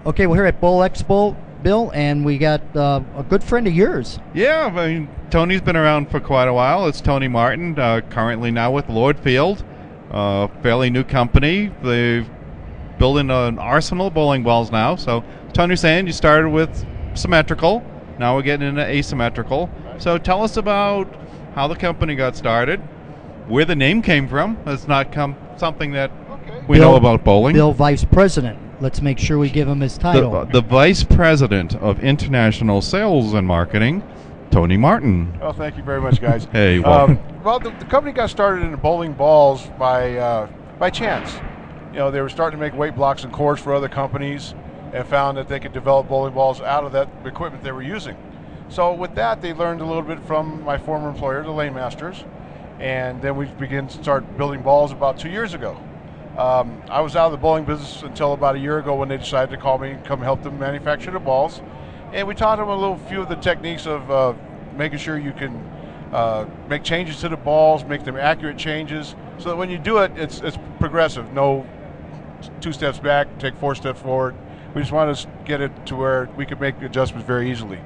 Okay, we're here at Bowl Expo, Bill, and we got a good friend of yours. Yeah, I mean, Tony's been around for quite a while. It's Tony Martin, currently now with Lord Field, fairly new company. They're building an arsenal of bowling balls now. So Tony's saying you started with symmetrical, now we're getting into asymmetrical. So tell us about how the company got started, where the name came from. It's not something that we know about bowling. Bill, Vice President. Let's make sure we give him his title. The Vice President of International Sales and Marketing, Tony Martin. Well, thank you very much, guys. Hey, welcome. Well, the company got started in bowling balls by chance. You know, they were starting to make weight blocks and cores for other companies and found that they could develop bowling balls out of that equipment they were using. So with that, they learned a little bit from my former employer, the Lane Masters, and then we began to start building balls about 2 years ago. I was out of the bowling business until about a year ago when they decided to call me and come help them manufacture the balls. And we taught them a few of the techniques of making sure you can make changes to the balls, make them accurate changes, so that when you do it, it's progressive. No 2 steps back, take 4 steps forward. We just want to get it to where we can make adjustments very easily.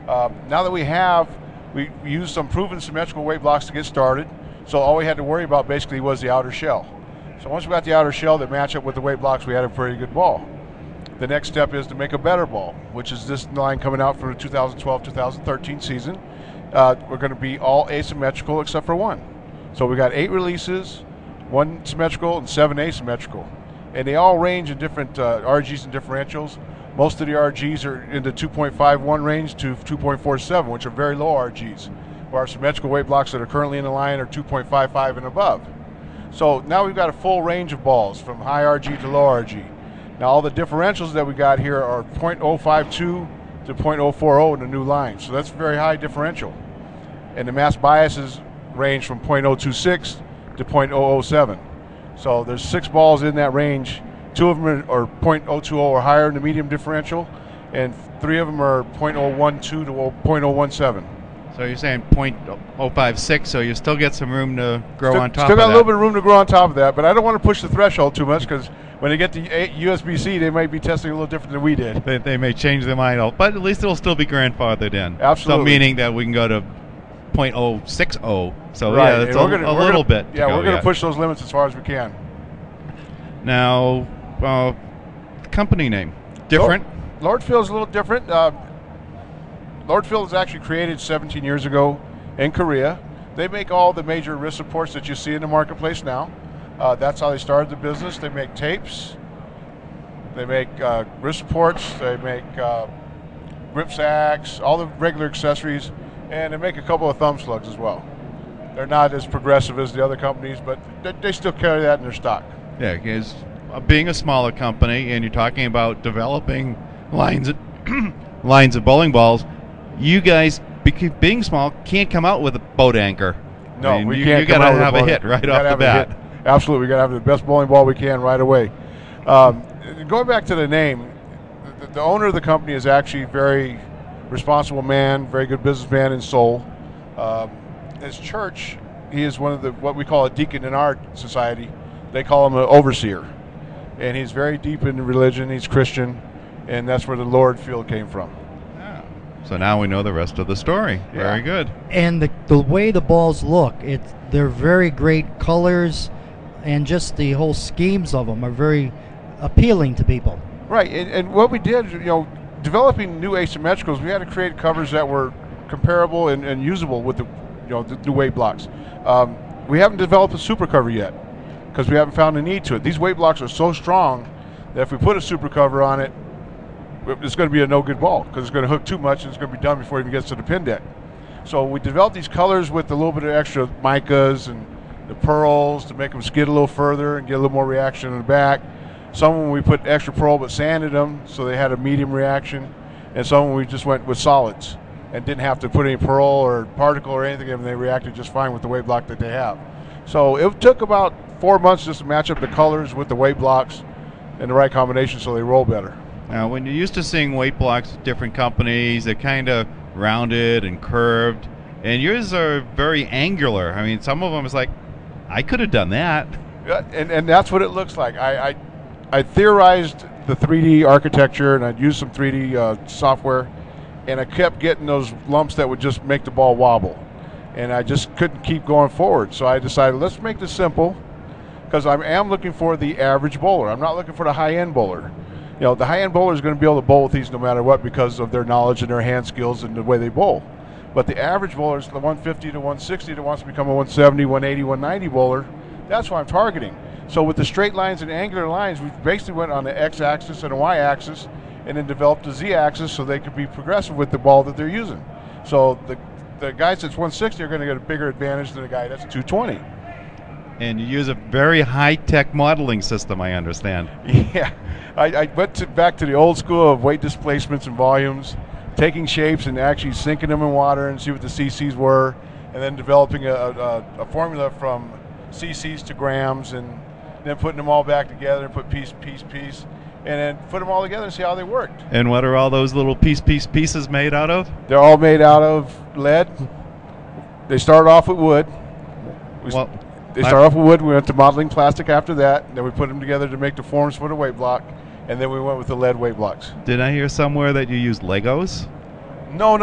Now that we used some proven symmetrical weight blocks to get started, so all we had to worry about basically was the outer shell. So once we got the outer shell that matched up with the weight blocks, we had a pretty good ball. The next step is to make a better ball, which is this line coming out for the 2012-2013 season. We're going to be all asymmetrical except for one. So we got 8 releases, 1 symmetrical and 7 asymmetrical. And they all range in different RGs and differentials. Most of the RGs are in the 2.51 range to 2.47, which are very low RGs. Where our symmetrical weight blocks that are currently in the line are 2.55 and above. So now we've got a full range of balls from high RG to low RG. Now all the differentials that we got here are 0.052 to 0.040 in the new line. So that's a very high differential. And the mass biases range from 0.026 to 0.007. So there's 6 balls in that range. 2 of them are 0.020 or higher in the medium differential, and 3 of them are 0.012 to 0.017. So you're saying 0.056, so you still get some room to grow on top of that. Still got a little bit of room to grow on top of that, but I don't want to push the threshold too much because when they get to USB-C, they might be testing a little different than we did. They may change their mind, but at least it'll still be grandfathered in. Absolutely. So meaning that we can go to 0.060. So right. yeah, it's a little bit. Yeah, we're going to push those limits as far as we can. Now, company name, different? Lord Field's a little different. Lord Field was actually created 17 years ago in Korea. They make all the major wrist supports that you see in the marketplace now. That's how they started the business. They make tapes, they make wrist supports, they make grip sacks, all the regular accessories, and they make a couple of thumb slugs as well. They're not as progressive as the other companies, but they still carry that in their stock. Yeah, because being a smaller company and you're talking about developing lines of bowling balls, you guys, being small, can't come out with a boat anchor. No, I mean, we can't. You got to have a hit right off the bat. Absolutely, we got to have the best bowling ball we can right away. Going back to the name, the owner of the company is actually a very responsible man, very good businessman in Seoul. His church, he is one of what we call a deacon in our society. They call him an overseer, and he's very deep in religion. He's Christian, and that's where the Lord Field came from. So now we know the rest of the story. Yeah. Very good. And the way the balls look, they're very great colors, and just the whole schemes of them are very appealing to people. Right, and what we did, developing new asymmetricals, we had to create covers that were comparable and usable with the new weight blocks. We haven't developed a super cover yet because we haven't found a need to it. These weight blocks are so strong that if we put a super cover on it, it's going to be a no good ball because it's going to hook too much and it's going to be done before it even gets to the pin deck. So we developed these colors with a little bit of extra micas and the pearls to make them skid a little further and get a little more reaction in the back. Some of them we put extra pearl but sanded them so they had a medium reaction, and some of them we just went with solids and didn't have to put any pearl or particle or anything in them. They reacted just fine with the weight block that they have. So it took about 4 months just to match up the colors with the weight blocks in the right combination so they roll better. Now, when you're used to seeing weight blocks at different companies, they're kind of rounded and curved, and yours are very angular. I mean, some of them is like, I could have done that. Yeah, and that's what it looks like. I theorized the 3D architecture, and I'd use some 3D software, and I kept getting those lumps that would just make the ball wobble, and I just couldn't keep going forward. So I decided, let's make this simple, because I am looking for the average bowler. I'm not looking for the high-end bowler. You know, the high-end bowler is going to be able to bowl with these no matter what because of their knowledge and their hand skills and the way they bowl. But the average bowler is the 150 to 160 that wants to become a 170, 180, 190 bowler. That's what I'm targeting. So with the straight lines and angular lines, we basically went on the x-axis and a y-axis, and then developed the z-axis so they could be progressive with the ball that they're using. So the guys that's 160 are going to get a bigger advantage than the guy that's 220. And you use a very high-tech modeling system, I understand. Yeah, I went back to the old school of weight displacements and volumes, taking shapes and actually sinking them in water and see what the cc's were, and then developing a formula from cc's to grams, and then putting them all back together and put piece, and then put them all together and see how they worked. And what are all those little pieces made out of? They're all made out of lead. They started off with wood. They started off with wood. We went to modeling plastic after that. Then we put them together to make the forms for the weight block, and then we went with the lead weight blocks. Did I hear somewhere that you used Legos? No.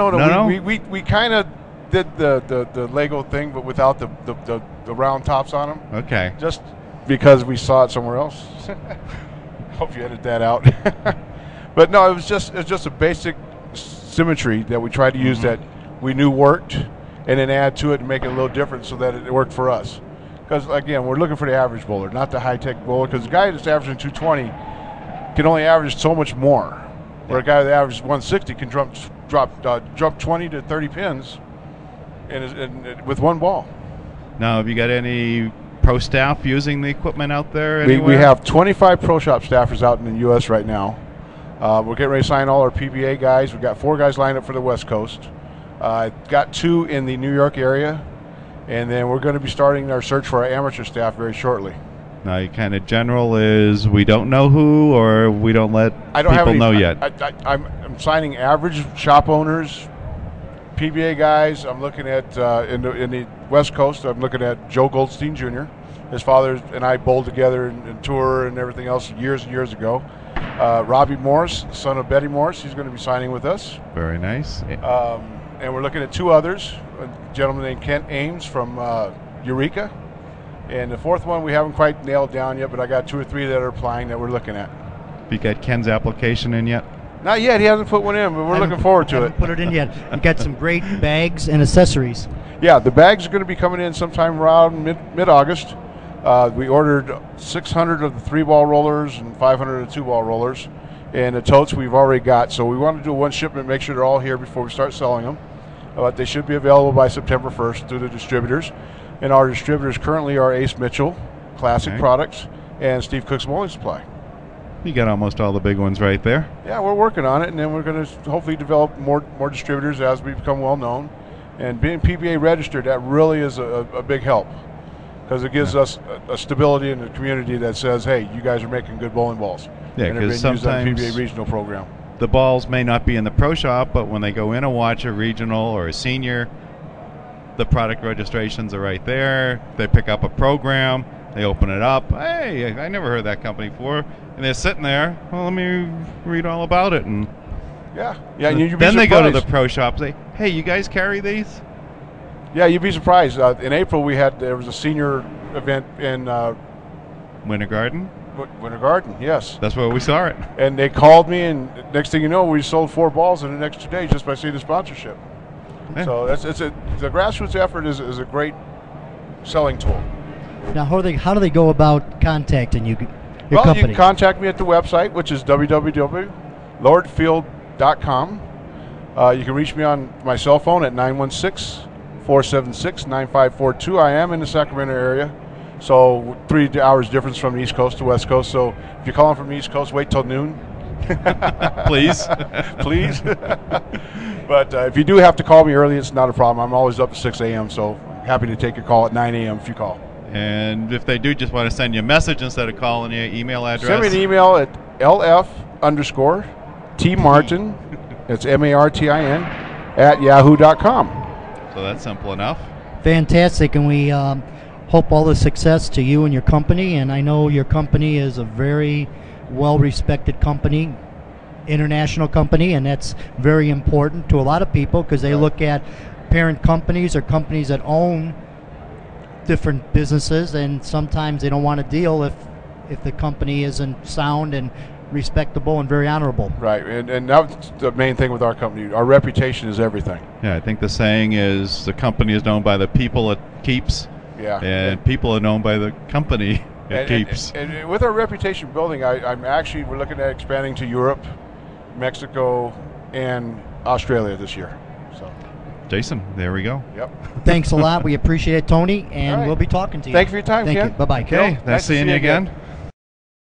We kind of did the Lego thing, but without the round tops on them. Okay. Just because we saw it somewhere else. Hope you edit that out. But no, it was just a basic symmetry that we tried to use that we knew worked, and then add to it and make it a little different so that it worked for us. Because again, we're looking for the average bowler, not the high-tech bowler. Because the guy that's averaging 220 can only average so much more, where a guy that averages 160 can jump 20 to 30 pins, with one ball. Now, have you got any pro staff using the equipment out there anywhere? We have 25 pro shop staffers out in the U.S. right now. We're getting ready to sign all our PBA guys. We've got 4 guys lined up for the West Coast. Got 2 in the New York area. And then we're going to be starting our search for our amateur staff very shortly. Now, your kind of general is we don't know who, or we don't let people know yet? I'm signing average shop owners, PBA guys. I'm looking at, in the West Coast, I'm looking at Joe Goldstein Jr. His father and I bowled together in tour and everything else years and years ago. Robbie Morris, son of Betty Morris, he's going to be signing with us. Very nice. And we're looking at 2 others, a gentleman named Kent Ames from Eureka. And the 4th one we haven't quite nailed down yet, but I got 2 or 3 that are applying that we're looking at. Have you got Ken's application in yet? Not yet. He hasn't put one in, but we're looking forward to it. Put it in yet. You got some great bags and accessories. Yeah, the bags are going to be coming in sometime around mid-August. We ordered 600 of the 3-ball rollers and 500 of the 2-ball rollers. And the totes we've already got. So we want to do one shipment, make sure they're all here before we start selling them. But they should be available by September 1st through the distributors. And our distributors currently are Ace Mitchell, Classic Products, and Steve Cook's Bowling Supply. You got almost all the big ones right there. Yeah, we're working on it, and then we're going to hopefully develop more distributors as we become well known. And being PBA registered, that really is a big help, because it gives us a stability in the community that says, hey, you guys are making good bowling balls. Yeah, because sometimes PBA regional program. The balls may not be in the pro shop, but when they go in and watch a regional or a senior, the product registrations are right there. They pick up a program, they open it up. Hey, I never heard that company before. And they're sitting there, well, let me read all about it. And yeah, and you'd be then surprised. They go to the pro shop, say, hey, you guys carry these? Yeah, you'd be surprised. In April, there was a senior event in Winter Garden? Winter Garden, yes. That's where we saw it. And they called me, and next thing you know, we sold 4 balls in the next 2 days just by seeing the sponsorship. Yeah. So the grassroots effort is a great selling tool. Now, how do they go about contacting you? Your company? You can contact me at the website, which is www.lordfield.com. You can reach me on my cell phone at 916-476-9542. I am in the Sacramento area. So 3 hours difference from the East Coast to West Coast. So if you're calling from the East Coast, wait till noon. Please. Please. But if you do have to call me early, it's not a problem. I'm always up at 6 a.m., so happy to take your call at 9 a.m. if you call. And if they do just want to send you a message instead of calling your email address? Send me an email at lf_tmartin, it's MARTIN, at yahoo.com. So that's simple enough. Fantastic, and we hope all the success to you and your company. And I know your company is a very well-respected company, international company, and that's very important to a lot of people because they look at parent companies or companies that own different businesses, and sometimes they don't want to deal if the company isn't sound and respectable and very honorable. Right, and that's the main thing with our company. Our reputation is everything. Yeah, I think the saying is the company is known by the people it keeps, Yeah, and people are known by the company it keeps. And with our reputation building, we're looking at expanding to Europe, Mexico, and Australia this year. So, Jason, there we go. yep. Thanks a lot. We appreciate it, Tony, and All right. we'll be talking to you. Thank you for your time, Thank Ken. you. Bye-bye. Okay, Nice nice to seeing see you you again. again.